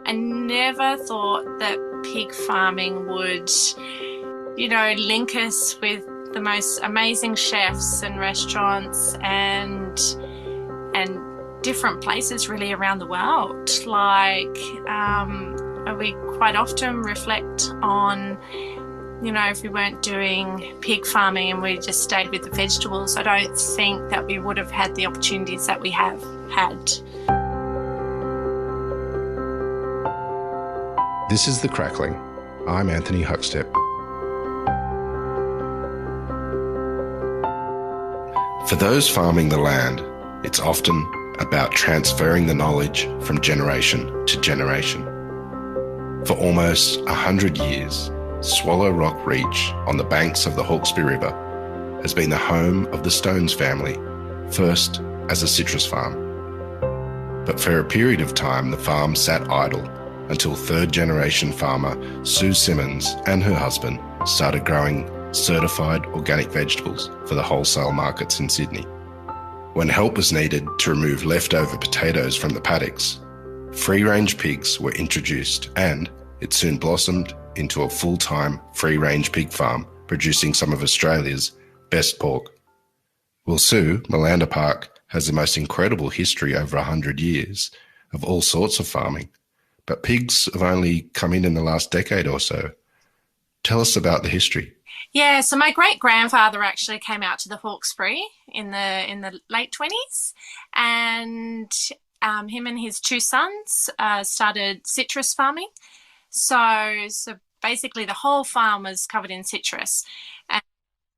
I never thought that pig farming would, link us with the most amazing chefs and restaurants and different places really around the world. We quite often reflect on, if we weren't doing pig farming and we just stayed with the vegetables, I don't think that we would have had the opportunities that we have had. This is The Crackling. I'm Anthony Huckstep. For those farming the land, it's often about transferring the knowledge from generation to generation. For almost 100 years, Swallow Rock Reach on the banks of the Hawkesbury River has been the home of the Stones family, first as a citrus farm. But for a period of time, the farm sat idle until third-generation farmer Sue Simmons and her husband started growing certified organic vegetables for the wholesale markets in Sydney. When help was needed to remove leftover potatoes from the paddocks, free-range pigs were introduced and it soon blossomed into a full-time free-range pig farm producing some of Australia's best pork. Well, Sue, Melanda Park, has the most incredible history over 100 years of all sorts of farming, but pigs have only come in the last decade or so. Tell us about the history. Yeah, so my great-grandfather actually came out to the Hawkesbury in the late 20s, and him and his two sons started citrus farming. So basically the whole farm was covered in citrus. And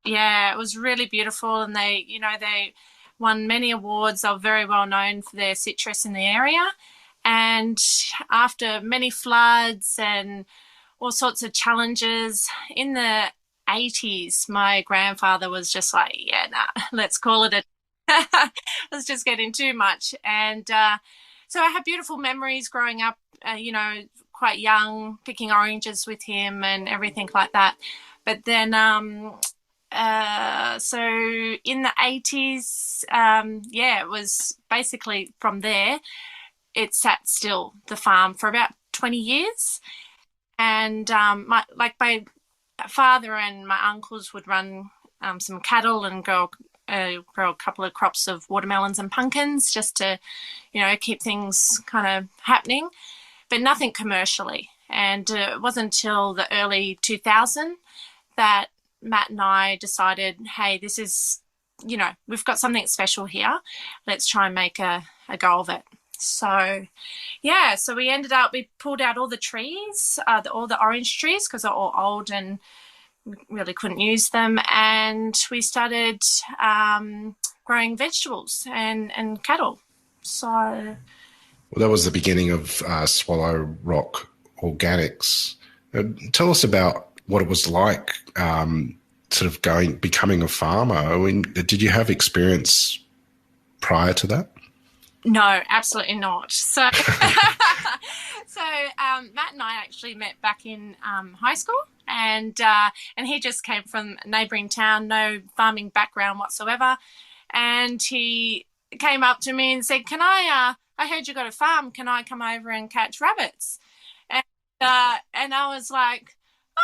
yeah, it was really beautiful, and they won many awards. They were very well known for their citrus in the area. And after many floods and all sorts of challenges in the 80s, my grandfather was just like, yeah, nah, let's call it it was just getting too much. And so I have beautiful memories growing up, quite young, picking oranges with him and everything like that. But then so in the 80s, it was basically from there, it sat still, the farm, for about 20 years. And my father and my uncles would run some cattle and grow a couple of crops of watermelons and pumpkins just to, keep things kind of happening, but nothing commercially. And it wasn't until the early 2000 that Matt and I decided, hey, this is, we've got something special here. Let's try and make a go of it. So, yeah, so we pulled out all the trees, all the orange trees, because they're all old and really couldn't use them. And we started growing vegetables and cattle. So, well, that was the beginning of Swallow Rock Organics. Tell us about what it was like becoming a farmer. I mean, did you have experience prior to that? No, absolutely not. So, Matt and I actually met back in high school, and he just came from a neighbouring town, no farming background whatsoever, and he came up to me and said, "Can I heard you got a farm. Can I come over and catch rabbits?" And I was like,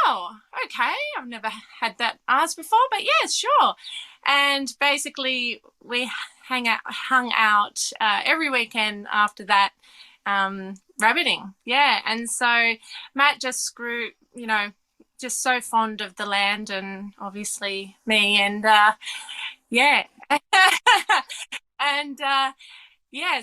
"Oh, okay. I've never had that asked before, but yes, sure." And basically, we hung out every weekend after that, rabbiting. Yeah, and so Matt just grew, just so fond of the land, and obviously me, and yeah, and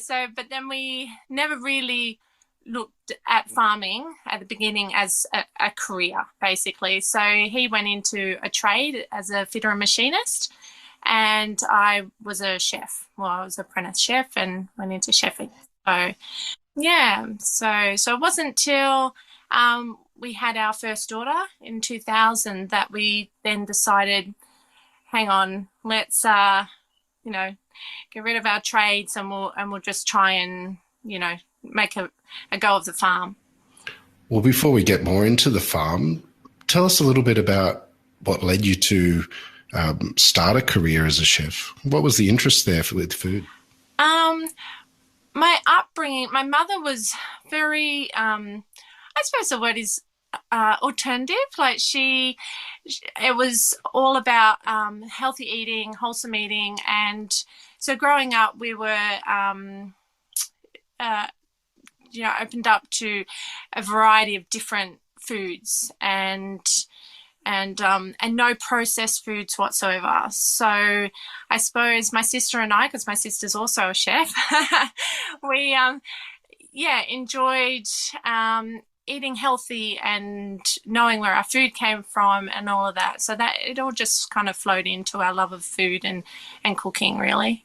So, but then we never really looked at farming at the beginning as a career, basically. So he went into a trade as a fitter and machinist, and I was a chef. Well, I was an apprentice chef and went into chefing. So, yeah. So it wasn't till we had our first daughter in 2000 that we then decided, hang on, let's get rid of our trades, and we'll just try and make a go of the farm. Well, before we get more into the farm, tell us a little bit about what led you to start a career as a chef. What was the interest there with food? My upbringing, my mother was very, I suppose the word is alternative. Like it was all about healthy eating, wholesome eating. And so growing up, we were, uh, opened up to a variety of different foods and no processed foods whatsoever. So I suppose my sister and I, because my sister's also a chef, we enjoyed eating healthy and knowing where our food came from and all of that. So that it all just kind of flowed into our love of food and cooking, really.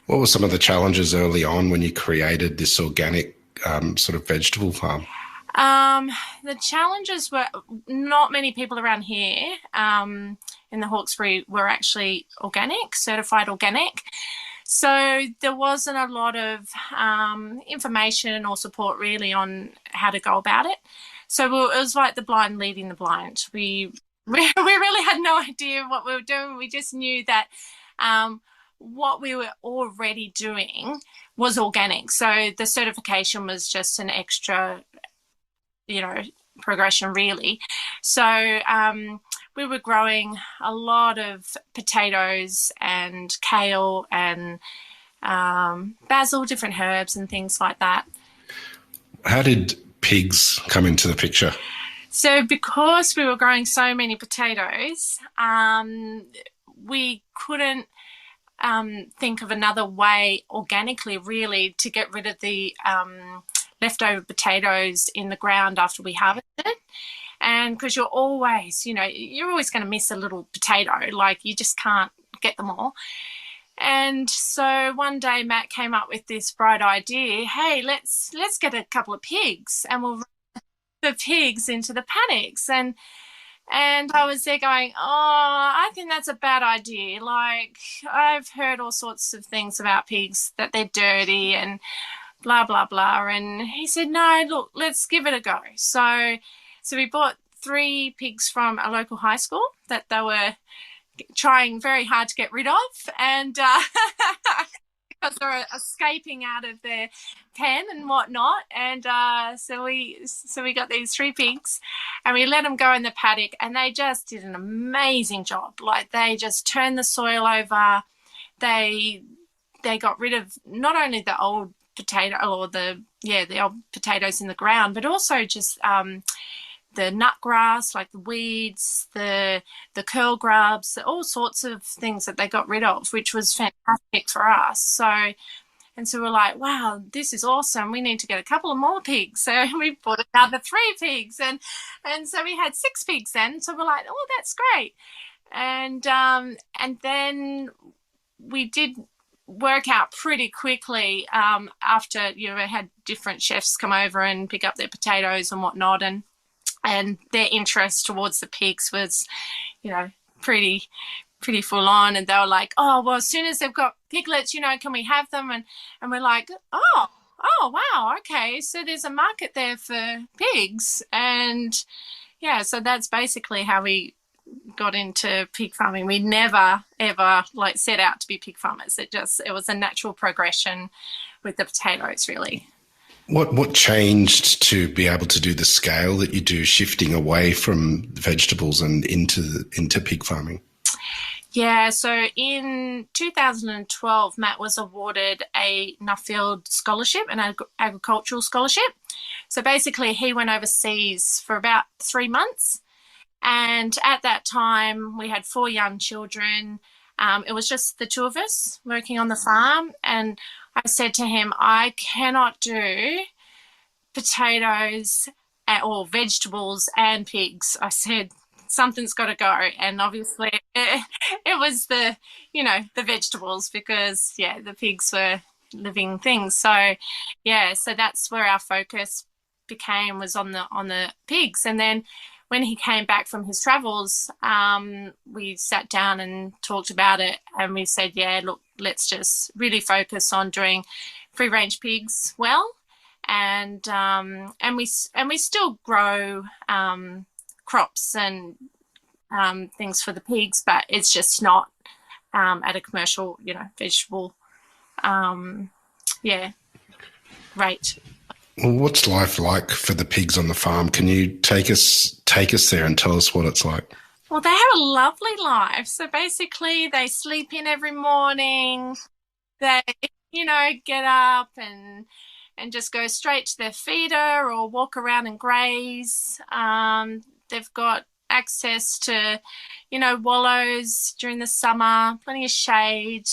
What were some of the challenges early on when you created this organic sort of vegetable farm? The challenges were not many people around here in the Hawkesbury were actually organic, certified organic. So there wasn't a lot of information or support really on how to go about it. So it was like the blind leading the blind. We really had no idea what we were doing. We just knew that what we were already doing was organic. So the certification was just an extra, progression really. So we were growing a lot of potatoes and kale and basil, different herbs and things like that. How did pigs come into the picture? So because we were growing so many potatoes, we couldn't think of another way organically really to get rid of the leftover potatoes in the ground after we harvested. And because you're always going to miss a little potato, like you just can't get them all. And so one day Matt came up with this bright idea, hey, let's get a couple of pigs and we'll run the pigs into the paddocks. And I was there going, oh, I think that's a bad idea. Like, I've heard all sorts of things about pigs, that they're dirty and blah, blah, blah. And he said, no, look, let's give it a go. So we bought 3 pigs from a local high school that they were trying very hard to get rid of. And because they were escaping out of their pen and whatnot. And so we got these 3 pigs and we let them go in the paddock and they just did an amazing job. Like they just turned the soil over. They got rid of not only the old potato or the old potatoes in the ground, but also just the nut grass, like the weeds, the curl grubs, all sorts of things that they got rid of, which was fantastic for us. So we're like, wow, this is awesome. We need to get a couple of more pigs. So we bought another 3 pigs, and so we had 6 pigs then. So we're like, oh, that's great. And then we did work out pretty quickly after had different chefs come over and pick up their potatoes and whatnot, and their interest towards the pigs was, pretty full on. And they were like, oh, well, as soon as they've got piglets, can we have them? And we're like, oh, wow, okay. So there's a market there for pigs. And so that's basically how we got into pig farming. We never, ever set out to be pig farmers. It was a natural progression with the potatoes, really. What changed to be able to do the scale that you do, shifting away from vegetables and into pig farming? Yeah, so in 2012, Matt was awarded a Nuffield scholarship, an agricultural scholarship. So basically he went overseas for about 3 months. And at that time, we had 4 young children. It was just the 2 of us working on the farm. And I said to him, I cannot do potatoes or vegetables and pigs. I said, something's got to go. And obviously it was the vegetables because, the pigs were living things. So, so that's where our focus was on the pigs. And then when he came back from his travels, we sat down and talked about it, and we said, look, let's just really focus on doing free-range pigs well, and we still grow crops and things for the pigs, but it's just not at a commercial, vegetable, Great. Well, what's life like for the pigs on the farm? Can you take us there and tell us what it's like? Well, they have a lovely life. So basically, they sleep in every morning. They, get up and just go straight to their feeder or walk around and graze. They've got access to, wallows during the summer, plenty of shade.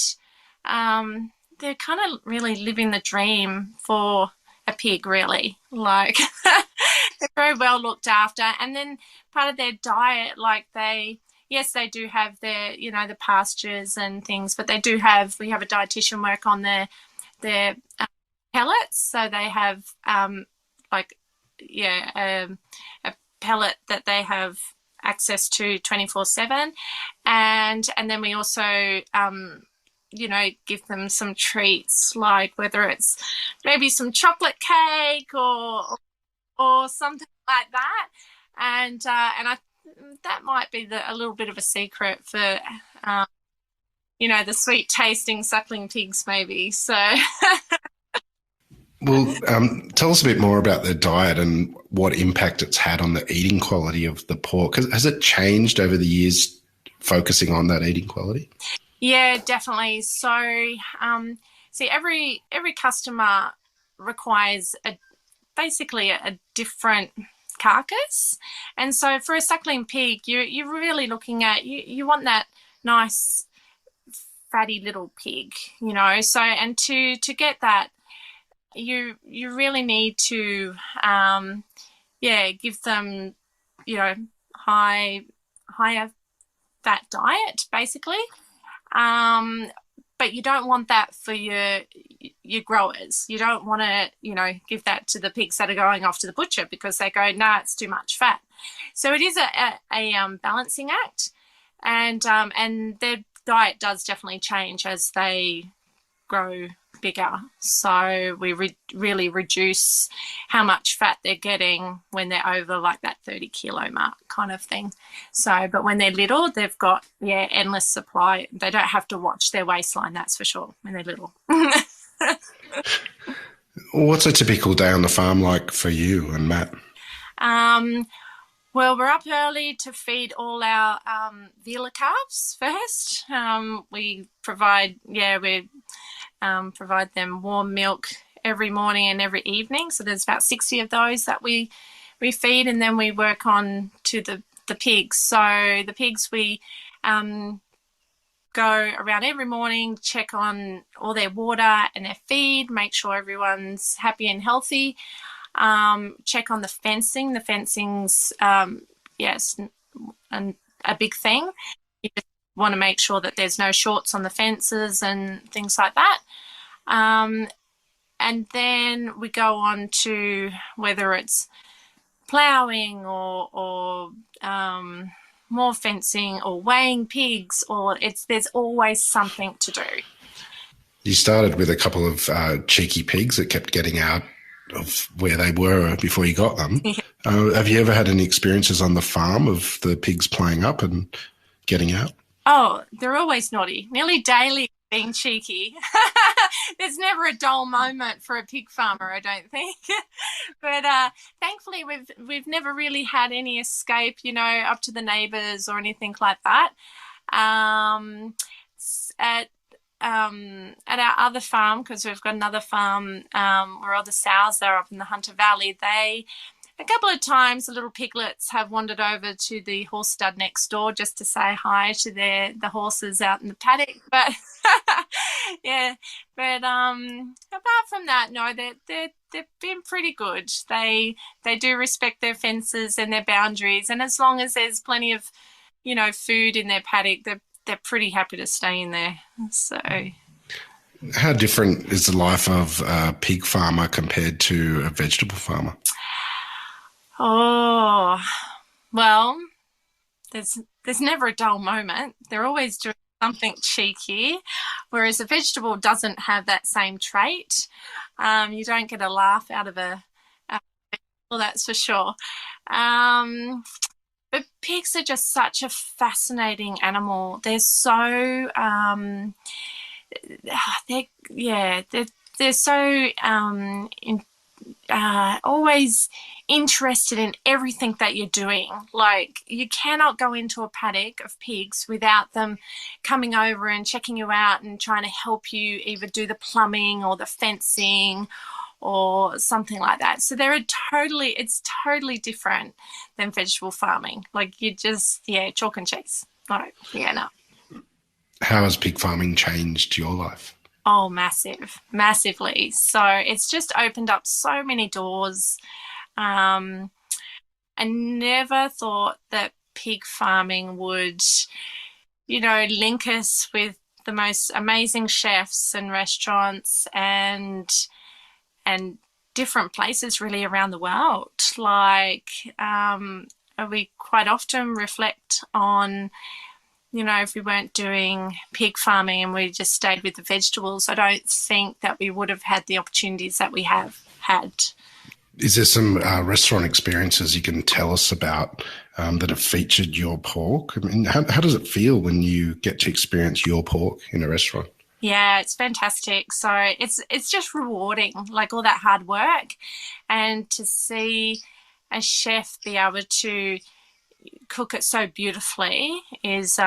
They're kind of really living the dream for a pig, really. Like they're very well looked after. And then part of their diet, like yes, they do have their, the pastures and things, but we have a dietitian work on their pellets. So they have like, yeah, a pellet that they have access to 24/7, and then we also give them some treats, like whether it's maybe some chocolate cake or something like that, and I that might be a little bit of a secret for the sweet tasting suckling pigs, maybe. So Well, tell us a bit more about their diet and what impact it's had on the eating quality of the pork. Has it changed over the years, focusing on that eating quality? yeah, definitely. So see, every customer requires basically a different carcass, and so for a suckling pig, you're really looking at you want that nice fatty little pig, so and to get that you really need to give them higher fat diet basically, but you don't want that for your growers. You don't want to give that to the pigs that are going off to the butcher because they go, nah, it's too much fat. So it is a balancing act, and their diet does definitely change as they grow bigger. So we really reduce how much fat they're getting when they're over like that 30 kilo mark kind of thing. So, but when they're little, they've got, endless supply. They don't have to watch their waistline, that's for sure, when they're little. What's a typical day on the farm like for you and Matt? Well, we're up early to feed all our Vila calves first. We provide them warm milk every morning and every evening. So there's about 60 of those that we feed, and then we work on to the pigs. So the pigs, we go around every morning, check on all their water and their feed, make sure everyone's happy and healthy. Check on the fencing. The fencing's, yes, and a big thing. You just want to make sure that there's no shorts on the fences and things like that. And then we go on to whether it's ploughing or more fencing or weighing pigs, or there's always something to do. You started with a couple of cheeky pigs that kept getting out of where they were before you got them. Have you ever had any experiences on the farm of the pigs playing up and getting out? Oh, they're always naughty. Nearly daily being cheeky. There's never a dull moment for a pig farmer, I don't think. But thankfully, we've never really had any escape, up to the neighbours or anything like that. At our other farm, because we've got another farm where all the sows are up in the Hunter Valley, a couple of times the little piglets have wandered over to the horse stud next door just to say hi to the horses out in the paddock. But apart from that, no, they've been pretty good. They do respect their fences and their boundaries, and as long as there's plenty of food in their paddock, they're pretty happy to stay in there. So, how different is the life of a pig farmer compared to a vegetable farmer? Oh, well, there's never a dull moment. They're always doing something cheeky, whereas a vegetable doesn't have that same trait. You don't get a laugh out of a vegetable, that's for sure. But pigs are just such a fascinating animal. They're so they're they're so always interested in everything that you're doing. Like, you cannot go into a paddock of pigs without them coming over and checking you out and trying to help you either do the plumbing or the fencing or something like that. So it's totally different than vegetable farming. Like, you just, yeah, chalk and cheese. Like, yeah, no. How has pig farming changed your life? Oh, massively. So it's just opened up so many doors. I never thought that pig farming would, link us with the most amazing chefs and restaurants and different places really around the world. Like, we quite often reflect on, if we weren't doing pig farming and we just stayed with the vegetables, I don't think that we would have had the opportunities that we have had. Is there some restaurant experiences you can tell us about that have featured your pork? I mean, how does it feel when you get to experience your pork in a restaurant? Yeah, it's fantastic. So it's just rewarding, like all that hard work, and to see a chef be able to cook it so beautifully is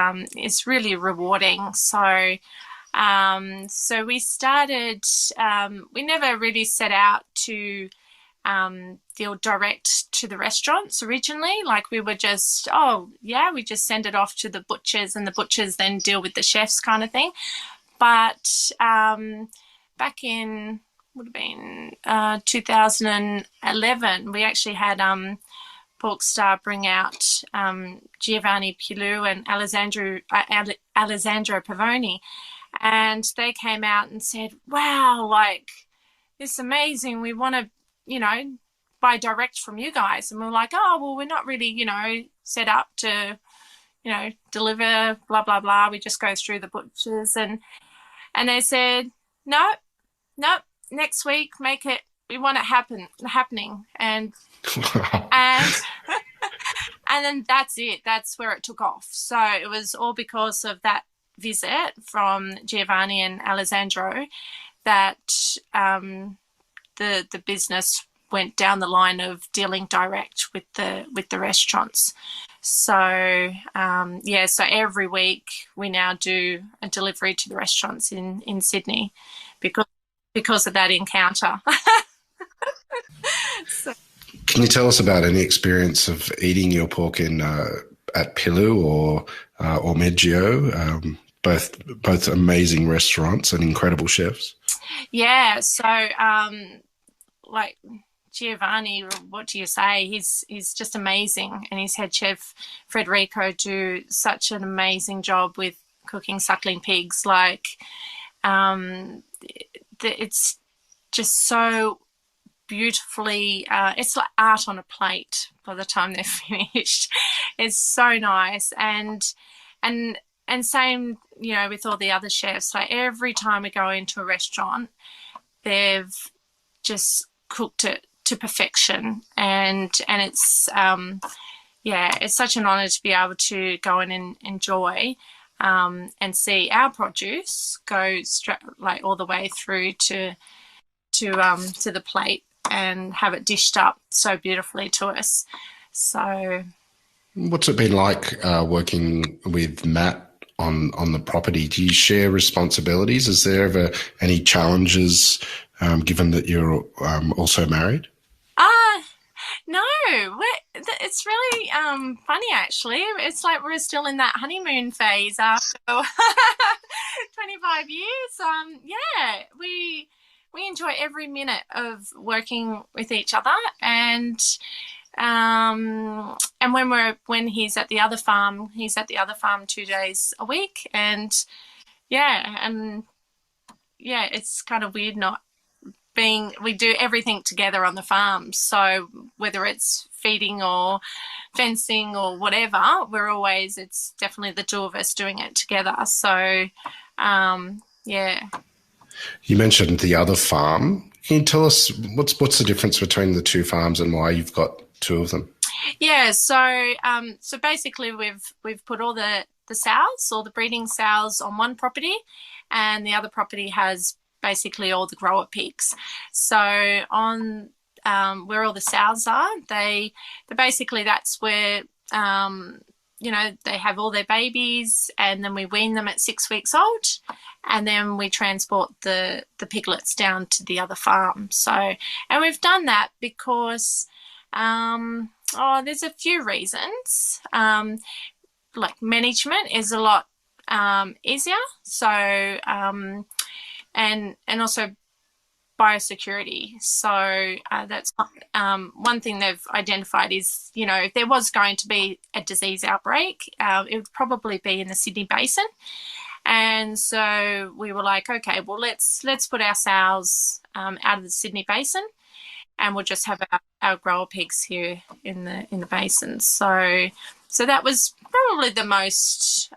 really rewarding. So we started. We never really set out to deal direct to the restaurants originally. Like, we were just, we just send it off to the butchers, and the butchers then deal with the chefs, kind of thing. But back in, would have been 2011, we actually had PorkStar bring out Giovanni Pilou and Alessandro Pavoni, and they came out and said, wow, like, this is amazing. We want to, buy direct from you guys. And we're like, oh, well, we're not really, set up to, deliver, blah, blah, blah. We just go through the butchers. And they said, no, next week, make it, we want it happening. And and then that's it. That's where it took off. So it was all because of that visit from Giovanni and Alessandro that the business went down the line of dealing direct with the restaurants. So so every week we now do a delivery to the restaurants in Sydney because of that encounter. So. Can you tell us about any experience of eating your pork at Pilou or Meggio, both amazing restaurants and incredible chefs? Yeah, so like Giovanni, what do you say? He's just amazing, and his head chef Federico do such an amazing job with cooking suckling pigs. Like, it's just so beautifully. It's like art on a plate by the time they're finished. It's so nice, and same, with all the other chefs. Like, every time we go into a restaurant, they've just cooked it to perfection, and it's it's such an honor to be able to go in and enjoy and see our produce go straight, like, all the way through to the plate and have it dished up so beautifully to us. So, what's it been like working with Matt on the property? Do you share responsibilities? Is there ever any challenges given that you're also married? No, it's really funny, actually. It's like we're still in that honeymoon phase after 25 years. We enjoy every minute of working with each other, and when he's at the other farm, 2 days a week, and it's kind of weird not we do everything together on the farm. So whether it's feeding or fencing or whatever, it's definitely the two of us doing it together. So, You mentioned the other farm. Can you tell us what's the difference between the two farms and why you've got two of them? Yeah, so basically we've put all the sows, all the breeding sows, on one property, and the other property has basically all the grower pigs. So on where all the sows are, they basically, that's where they have all their babies, and then we wean them at 6 weeks old, and then we transport the piglets down to the other farm. So, and we've done that because there's a few reasons. Like management is a lot easier. So and also biosecurity. So that's one thing they've identified is, if there was going to be a disease outbreak, it would probably be in the Sydney Basin. And so we were like, okay, well, let's put our sows out of the Sydney Basin, and we'll just have our grower pigs here in the basin. So that was probably the most,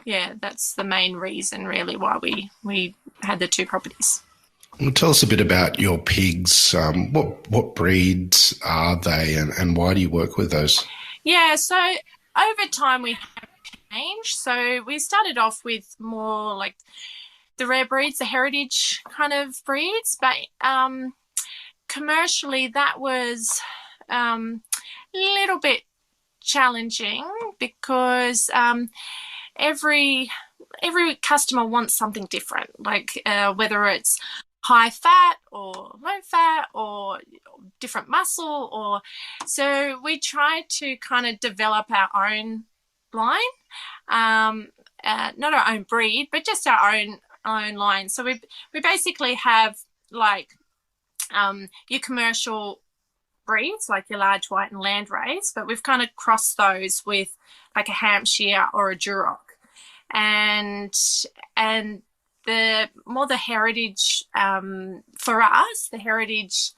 that's the main reason really why we had the two properties. Well, tell us a bit about your pigs. What breeds are they, and why do you work with those? Yeah, so over time we have changed. So we started off with more like the rare breeds, the heritage kind of breeds, but commercially that was a little bit challenging because every customer wants something different, like whether it's high fat or low fat or different muscle, or so we try to kind of develop our own line, not our own breed, but just our own line. So we basically have like your commercial breeds, like your large white and landrace, but we've kind of crossed those with like a Hampshire or a Duroc, and the more the heritage for us, the heritage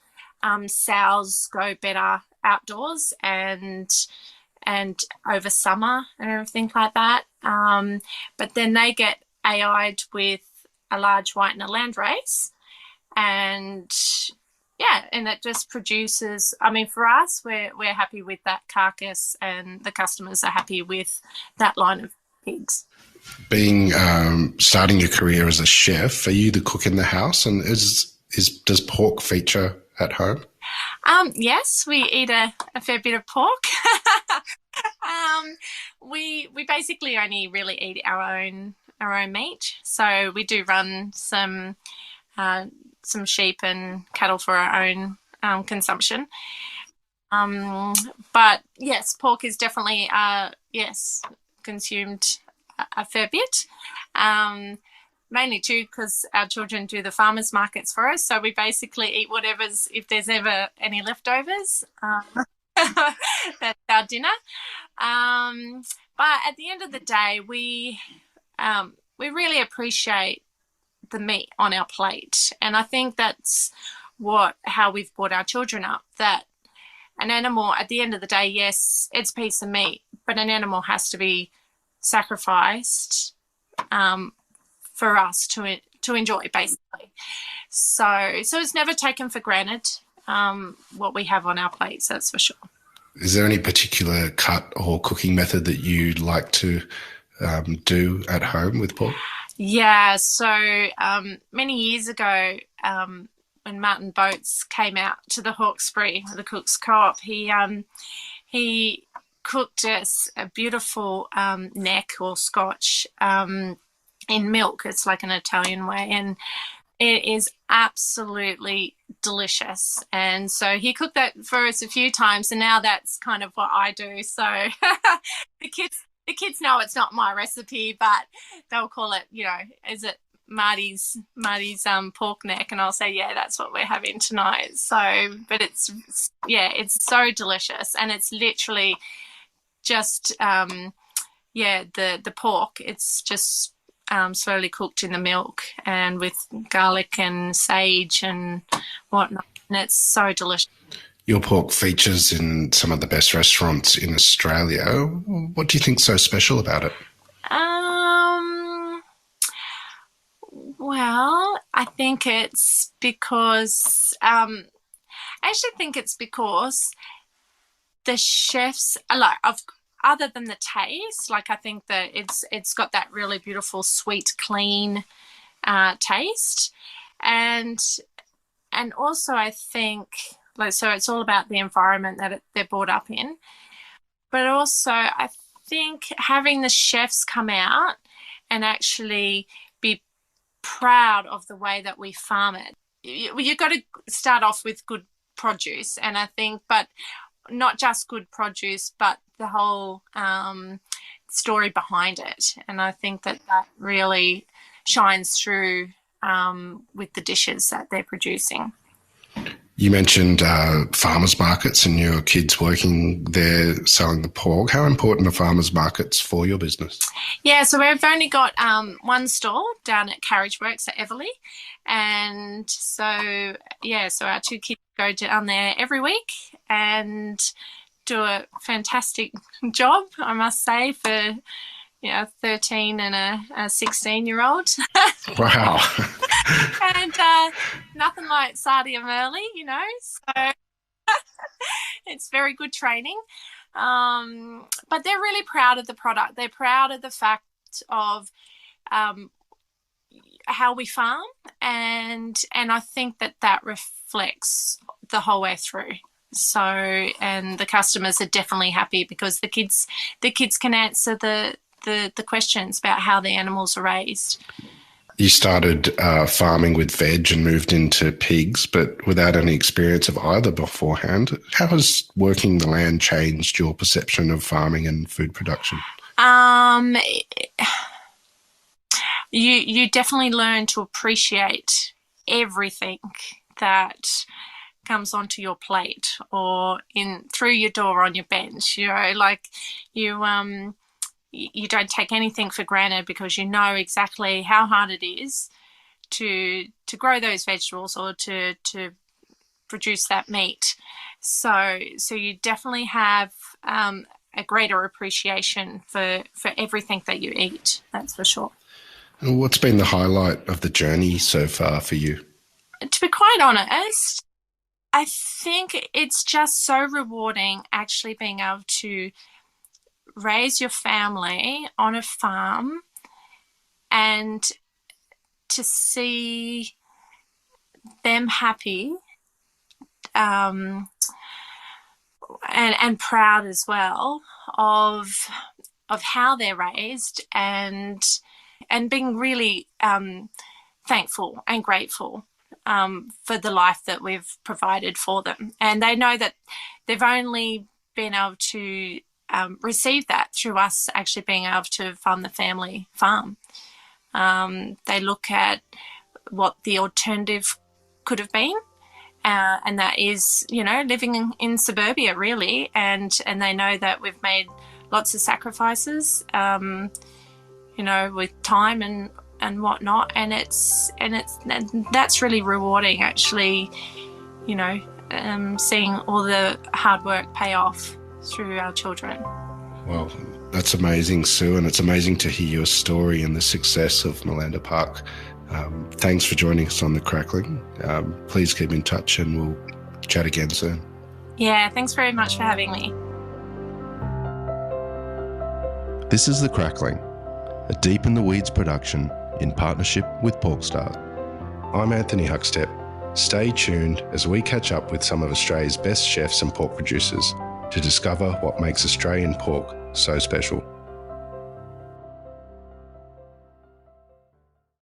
sows go better outdoors and over summer and everything like that. But then they get AI'd with a large white and a landrace, and it just produces. I mean, for us, we're happy with that carcass, and the customers are happy with that line of pigs. Being starting your career as a chef, are you the cook in the house, and does pork feature at home? Yes, we eat a fair bit of pork. We basically only really eat our own meat. So we do run some sheep and cattle for our own consumption. But yes, pork is definitely consumed a fair bit. Mainly too because our children do the farmers markets for us, so we basically eat whatever's, if there's ever any leftovers. That's our dinner. But at the end of the day, we really appreciate the meat on our plate, and I think that's how we've brought our children up. That an animal, at the end of the day, yes, it's a piece of meat, but an animal has to be sacrificed for us to enjoy, basically. So it's never taken for granted what we have on our plates, that's for sure. Is there any particular cut or cooking method that you like to do at home with pork? Yeah, so many years ago, when Martin Boats came out to the Hawkesbury, the Cook's Co-op, he cooked us a beautiful neck or scotch in milk. It's like an Italian way, and it is absolutely delicious. And so he cooked that for us a few times, and now that's kind of what I do. So the kids know it's not my recipe, but they'll call it, is it Marty's pork neck? And I'll say, yeah, that's what we're having tonight. So, but it's so delicious, and it's literally just the pork. It's just slowly cooked in the milk and with garlic and sage and whatnot, and it's so delicious. Your pork features in some of the best restaurants in Australia. What do you think's so special about it? Well, I think it's because the chefs, other than the taste, like I think that it's got that really beautiful, sweet, clean taste. And also I think, like, so it's all about the environment that they're brought up in. But also I think having the chefs come out and actually be proud of the way that we farm it. You've got to start off with good produce, and I think, but not just good produce, but the whole story behind it. And I think that really shines through with the dishes that they're producing. You mentioned farmers markets and your kids working there selling the pork. How important are farmers markets for your business? Yeah, so we've only got one store down at Carriage Works at Everleigh. And so, yeah, so our two kids go down there every week and do a fantastic job, I must say, for 13 and a 16-year-old. Wow. And nothing like Sardia Merley, so it's very good training. But they're really proud of the product. They're proud of the fact of how we farm, and I think that reflects the whole way through. So, and the customers are definitely happy because the kids can answer the questions about how the animals are raised. You started farming with veg and moved into pigs, but without any experience of either beforehand. How has working the land changed your perception of farming and food production? You definitely learn to appreciate everything that comes onto your plate or in through your door on your bench. You don't take anything for granted because you know exactly how hard it is to grow those vegetables or to produce that meat. So you definitely have a greater appreciation for everything that you eat. That's for sure. And what's been the highlight of the journey so far for you? To be quite honest, I think it's just so rewarding actually being able to raise your family on a farm and to see them happy and proud as well of how they're raised and being really thankful and grateful for the life that we've provided for them. And they know that they've only been able to receive that through us actually being able to fund the family farm. They look at what the alternative could have been, and that is, living in suburbia really, and they know that we've made lots of sacrifices, with time and whatnot, and that's really rewarding actually, seeing all the hard work pay off through our children. Well, that's amazing, Sue, and it's amazing to hear your story and the success of Melanda Park. Thanks for joining us on The Crackling. Please keep in touch and we'll chat again soon. Yeah, thanks very much for having me. This is The Crackling, a Deep in the Weeds production in partnership with PorkStar. I'm Anthony Huckstep. Stay tuned as we catch up with some of Australia's best chefs and pork producers to discover what makes Australian pork so special.